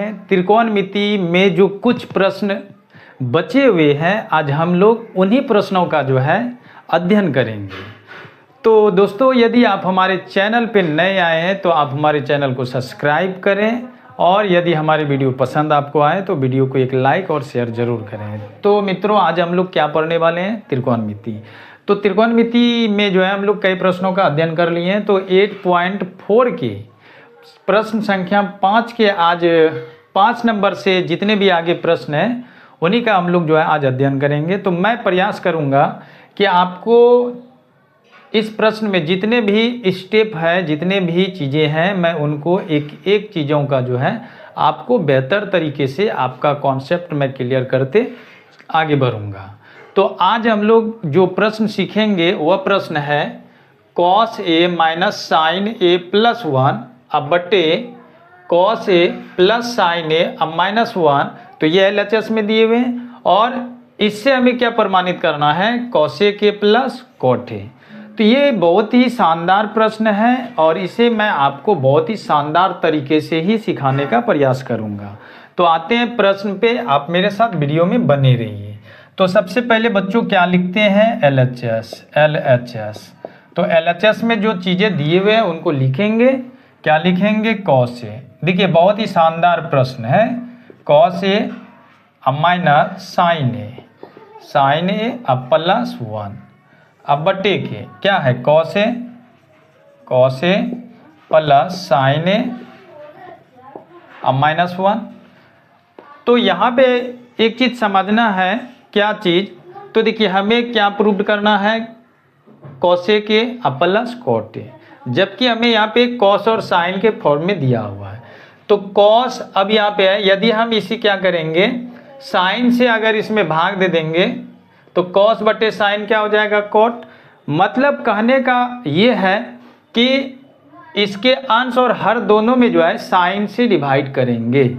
हैं। त्रिकोणमिति में जो कुछ प्रश्न बचे हुए हैं, आज हम लोग उन्हीं प्रश्नों का जो है अध्ययन करेंगे। तो दोस्तों, यदि आप हमारे चैनल पर नए आए हैं तो आप हमारे चैनल को सब्सक्राइब करें, और यदि हमारी वीडियो पसंद आपको आए तो वीडियो को एक लाइक और शेयर ज़रूर करें। तो मित्रों, आज हम लोग क्या पढ़ने वाले हैं? त्रिकोणमिति। तो त्रिकोणमिति में जो है हम लोग कई प्रश्नों का अध्ययन कर लिए हैं। तो 8.4 के प्रश्न संख्या 5 के आज 5 नंबर से जितने भी आगे प्रश्न हैं उन्हीं का हम लोग जो है आज अध्ययन करेंगे। तो मैं प्रयास करूंगा कि आपको इस प्रश्न में जितने भी स्टेप है, जितने भी चीज़ें हैं, मैं उनको एक एक चीज़ों का जो है आपको बेहतर तरीके से आपका कॉन्सेप्ट मैं क्लियर करते आगे बढ़ूंगा। तो आज हम लोग जो प्रश्न सीखेंगे वह प्रश्न है cos a minus sine a plus 1 अब बटे cos a plus sine a अब माइनस 1। तो ये LHS में दिए हुए हैं और इससे हमें क्या प्रमाणित करना है? cos a के प्लस cot a। तो ये बहुत ही शानदार प्रश्न है और इसे मैं आपको बहुत ही शानदार तरीके से ही सिखाने का प्रयास करूंगा। तो आते हैं प्रश्न पे, आप मेरे साथ वीडियो में बने रहिए। तो सबसे पहले बच्चों क्या लिखते हैं? LHS। तो LHS में जो चीज़ें दिए हुए हैं उनको लिखेंगे। क्या लिखेंगे? cos a। देखिए बहुत ही शानदार प्रश्न है। cos a अब माइनस साइन a अब प्लस 1 अब बटे के क्या है? cos a plus sine a अब माइनस 1। तो यहाँ पे एक चीज़ समझना है। क्या चीज़? तो देखिए हमें क्या प्रूव करना है? cos a के अब प्लस cot a, जबकि हमें यहाँ पे cos और साइन के फॉर्म में दिया हुआ है। तो cos अब यहाँ पे है, यदि हम इसी क्या करेंगे, साइन से अगर इसमें भाग दे देंगे तो cos बटे साइन क्या हो जाएगा? cot। मतलब कहने का ये है कि इसके अंश और हर दोनों में जो है साइन से डिवाइड करेंगे।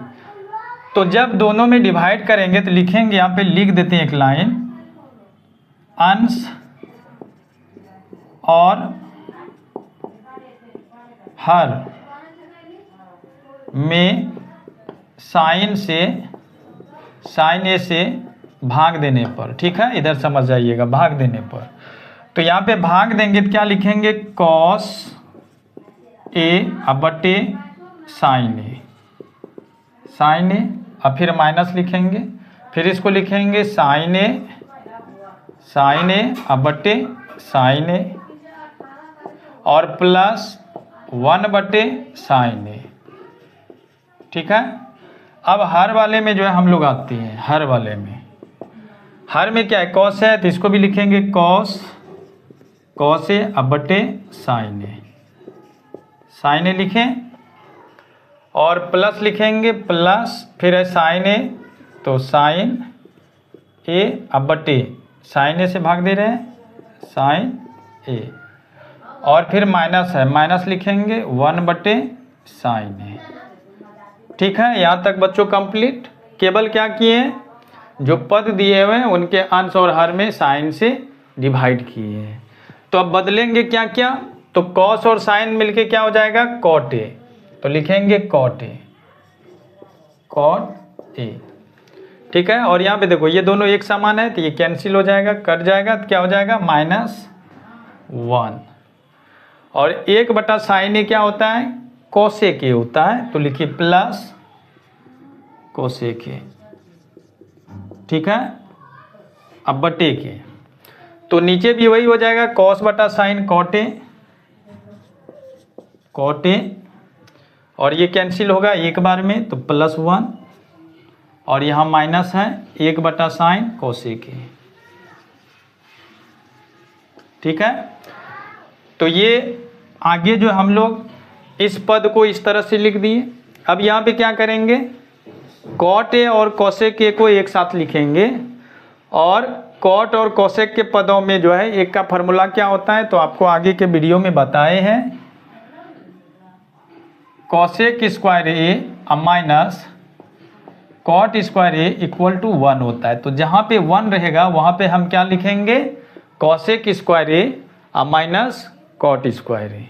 तो जब दोनों में डिवाइड करेंगे तो लिखेंगे, यहाँ पे लिख देते हैं एक लाइन, अंश और हर में साइन ए से भाग देने पर। ठीक है, इधर समझ जाइएगा, भाग देने पर। तो यहाँ पे भाग देंगे तो क्या लिखेंगे? cos a अब बटे साइन ए अब फिर माइनस लिखेंगे, फिर इसको लिखेंगे साइन ए अब बटे साइन ए और प्लस 1 बटे साइन ए। ठीक है, अब हर वाले में जो है हम लोग आते हैं। हर वाले में, हर में क्या है? cos है, तो इसको भी लिखेंगे cos a अब बटे साइन ए लिखें और प्लस लिखेंगे, प्लस फिर है साइन ए, तो साइन ए अब बटे साइन ए से भाग दे रहे हैं साइन ए और फिर माइनस है, माइनस लिखेंगे 1 बटे साइन ए। ठीक है, यहाँ तक बच्चों कंप्लीट। केवल क्या किए हैं? जो पद दिए हुए हैं उनके अंश और हर में साइन से डिवाइड किए हैं। तो अब बदलेंगे क्या क्या? तो cos और साइन मिलके क्या हो जाएगा? cot a। तो लिखेंगे cot a। ठीक है, और यहाँ पे देखो ये दोनों एक समान है तो ये कैंसिल हो जाएगा, कट जाएगा, तो क्या हो जाएगा? -1। और 1 बटा साइन ए क्या होता है? cos a के होता है, तो लिखिए प्लस cos a के। ठीक है, अब बटे के, तो नीचे भी वही हो जाएगा, cos बटा साइन cot a और ये कैंसिल होगा एक बार में, तो +1 और यहाँ माइनस है 1 बटा साइन cos a के। ठीक है, तो ये आगे जो हम लोग इस पद को इस तरह से लिख दिए। अब यहाँ पे क्या करेंगे? cot a और cos a को एक साथ लिखेंगे और cot और cosec के पदों में जो है एक का फॉर्मूला क्या होता है तो आपको आगे के वीडियो में बताए हैं। cosec square a minus cot square a equal to 1 होता है। तो जहाँ पे 1 रहेगा वहाँ पे हम क्या लिखेंगे? cosec square a minus cot square a।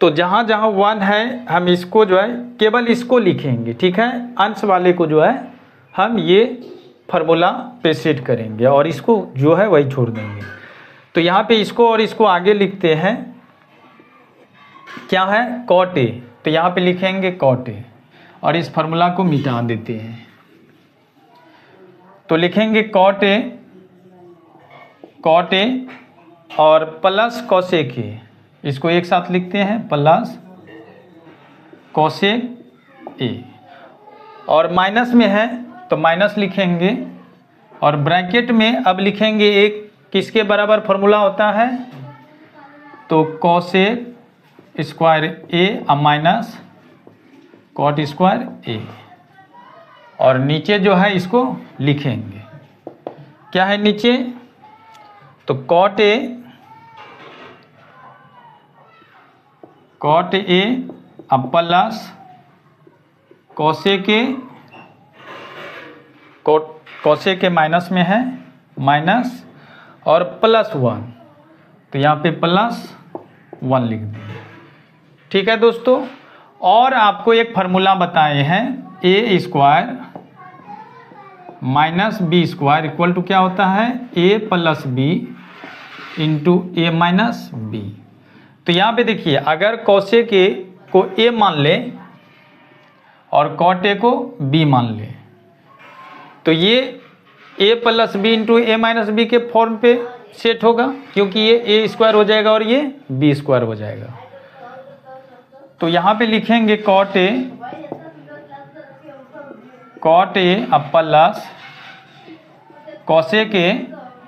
तो जहाँ जहाँ 1 है हम इसको जो है केवल इसको लिखेंगे, ठीक है। अंश वाले को जो है हम ये फार्मूला पे सेट करेंगे और इसको जो है वही छोड़ देंगे। तो यहाँ पे इसको और इसको आगे लिखते हैं, क्या है cot A, तो यहाँ पे लिखेंगे cot A और इस फार्मूला को मिटा देते हैं। तो लिखेंगे cot A और प्लस cosec A, इसको एक साथ लिखते हैं प्लस cosec A, और माइनस में है तो माइनस लिखेंगे और ब्रैकेट में अब लिखेंगे एक किसके बराबर फार्मूला होता है, तो cosec square A minus cot square A, और नीचे जो है इसको लिखेंगे, क्या है नीचे, तो cot A अब plus cosec A, cosec A minus में है माइनस और प्लस 1, तो यहाँ पे प्लस 1 लिख देंगे, ठीक है दोस्तों। और आपको एक फार्मूला बताए हैं a square minus b square equal to क्या होता है, a plus b into a minus b. तो यहाँ पे देखिए अगर cosec A को a मान ले और cot A को b मान ले, तो ये a plus b into a minus b के फॉर्म पे सेट होगा, क्योंकि ये a स्क्वायर हो जाएगा और ये b स्क्वायर हो जाएगा। तो यहाँ पे लिखेंगे cot A अब प्लस cosec A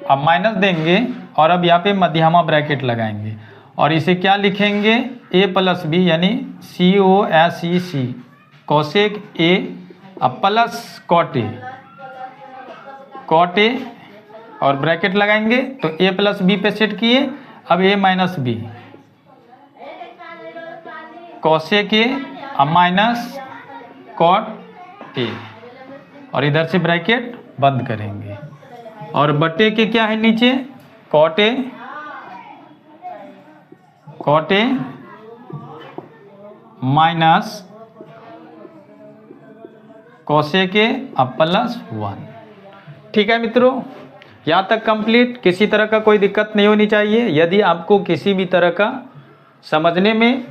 अब माइनस देंगे और अब यहाँ पे मध्यमा ब्रैकेट लगाएंगे और इसे क्या लिखेंगे, a प्लस बी यानी COSEC cosec A अब प्लस cot A और ब्रैकेट लगाएंगे तो a प्लस बी पे सेट किए, अब a minus b cosec A अब माइनस cot A और इधर से ब्रैकेट बंद करेंगे और बटे के क्या है नीचे, cot A minus cosec A अब प्लस 1, ठीक है मित्रों। यहाँ तक कंप्लीट, किसी तरह का कोई दिक्कत नहीं होनी चाहिए। यदि आपको किसी भी तरह का समझने में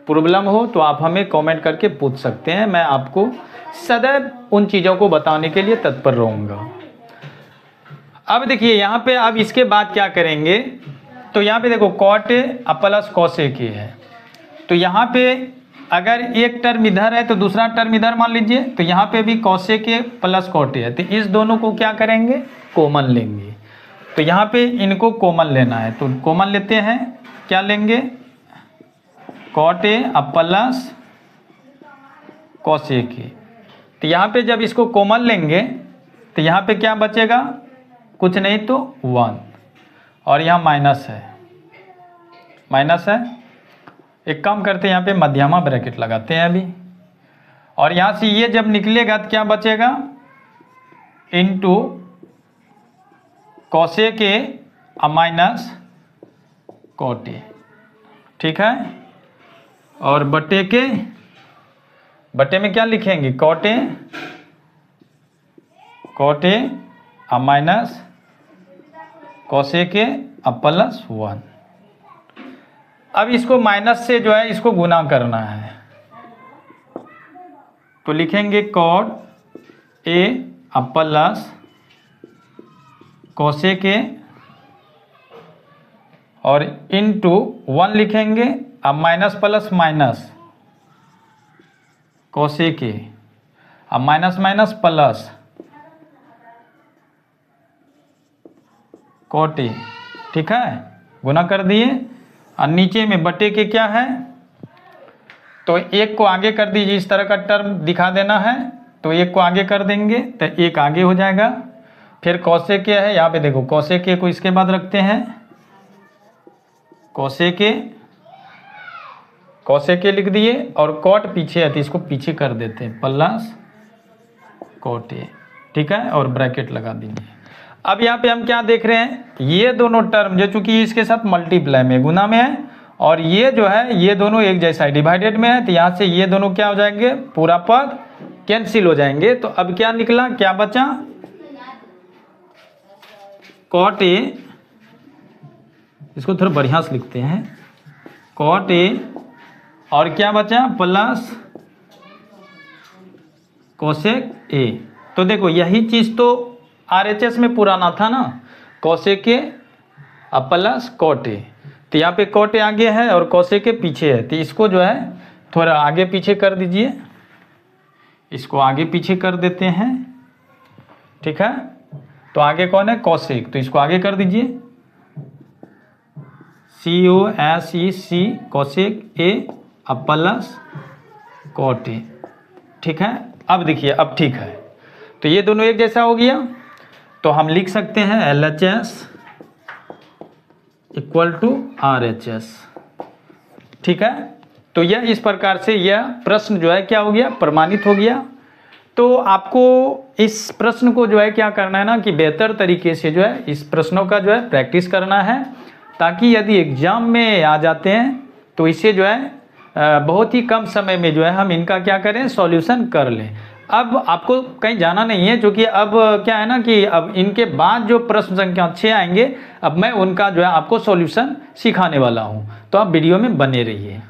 प्रॉब्लम हो तो आप हमें कमेंट करके पूछ सकते हैं, मैं आपको सदैव उन चीज़ों को बताने के लिए तत्पर रहूँगा। अब देखिए यहाँ पे अब इसके बाद क्या करेंगे, तो यहाँ पे देखो cot A अब प्लस cosec A है, तो यहाँ पे अगर एक टर्म इधर है तो दूसरा टर्म इधर मान लीजिए, तो यहाँ पे भी cosec A plus cot A है, तो इस दोनों को क्या करेंगे, कॉमन लेंगे। तो यहाँ पे इनको कॉमन लेना है, तो कॉमन लेते हैं, क्या लेंगे, cot A अब प्लस cosec A। तो यहाँ पे जब इसको कॉमन लेंगे तो यहाँ पे क्या बचेगा, कुछ नहीं तो 1, और यहाँ माइनस है। एक काम करते हैं, यहाँ पे मध्यमा ब्रैकेट लगाते हैं अभी, और यहाँ से ये जब निकलेगा तो क्या बचेगा, इनटू cosec A अब माइनस cot A, ठीक है। और बटे में क्या लिखेंगे, cot A अब माइनस cosec A अब प्लस 1। अब इसको माइनस से जो है इसको गुना करना है, तो लिखेंगे cot A अब प्लस cosec A और इनटू 1 लिखेंगे, अब minus plus minus cosec A अब minus minus plus cot A, ठीक है, गुना कर दिए। और नीचे में बटे के क्या है, तो एक को आगे कर दीजिए, इस तरह का टर्म दिखा देना है, तो एक को आगे कर देंगे तो एक आगे हो जाएगा। फिर cosec A है, यहाँ पे देखो cosec A को इसके बाद रखते हैं, cosec A लिख दिए, और cot पीछे है तो इसको पीछे कर देते हैं, प्लस cot A, ठीक है, और ब्रैकेट लगा दीजिए। अब यहाँ पे हम क्या देख रहे हैं, ये दोनों टर्म जो चूंकि इसके साथ मल्टीप्लाई में गुना में है और ये जो है ये दोनों एक जैसा है, डिवाइडेड में है, तो यहाँ से ये दोनों क्या हो जाएंगे, पूरा पद कैंसिल हो जाएंगे। तो अब क्या निकला, क्या बचा, कॉट ए, इसको थोड़ा बढ़िया से लिखते हैं, कॉट ए और क्या बचा प्लस कोसेक ए। तो देखो यही चीज़ तो RHS में पुराना था ना, कोसेक ए अब प्लस कॉट ए। तो यहाँ पे कॉट ए आगे है और कोसेक के पीछे है, तो इसको जो है थोड़ा आगे पीछे कर दीजिए, इसको आगे पीछे कर देते हैं, ठीक है। तो आगे कौन है, कोसेक, तो इसको आगे कर दीजिए, COSEC कोसेक ए अब प्लस कॉट ए, ठीक है। अब देखिए अब ठीक है, तो ये दोनों एक जैसा हो गया। तो हम लिख सकते हैं LHS इक्वल टू RHS, ठीक है। तो यह इस प्रकार से यह प्रश्न जो है क्या हो गया, प्रमाणित हो गया। तो आपको इस प्रश्न को जो है क्या करना है ना कि बेहतर तरीके से जो है इस प्रश्नों का जो है प्रैक्टिस करना है, ताकि यदि एग्जाम में आ जाते हैं तो इसे जो है बहुत ही कम समय में जो है हम इनका क्या करें, सॉल्यूशन कर लें। अब आपको कहीं जाना नहीं है, क्योंकि अब क्या है ना कि अब इनके बाद जो प्रश्न संख्या 6 आएंगे, अब मैं उनका जो है आपको सॉल्यूशन सिखाने वाला हूं, तो आप वीडियो में बने रहिए।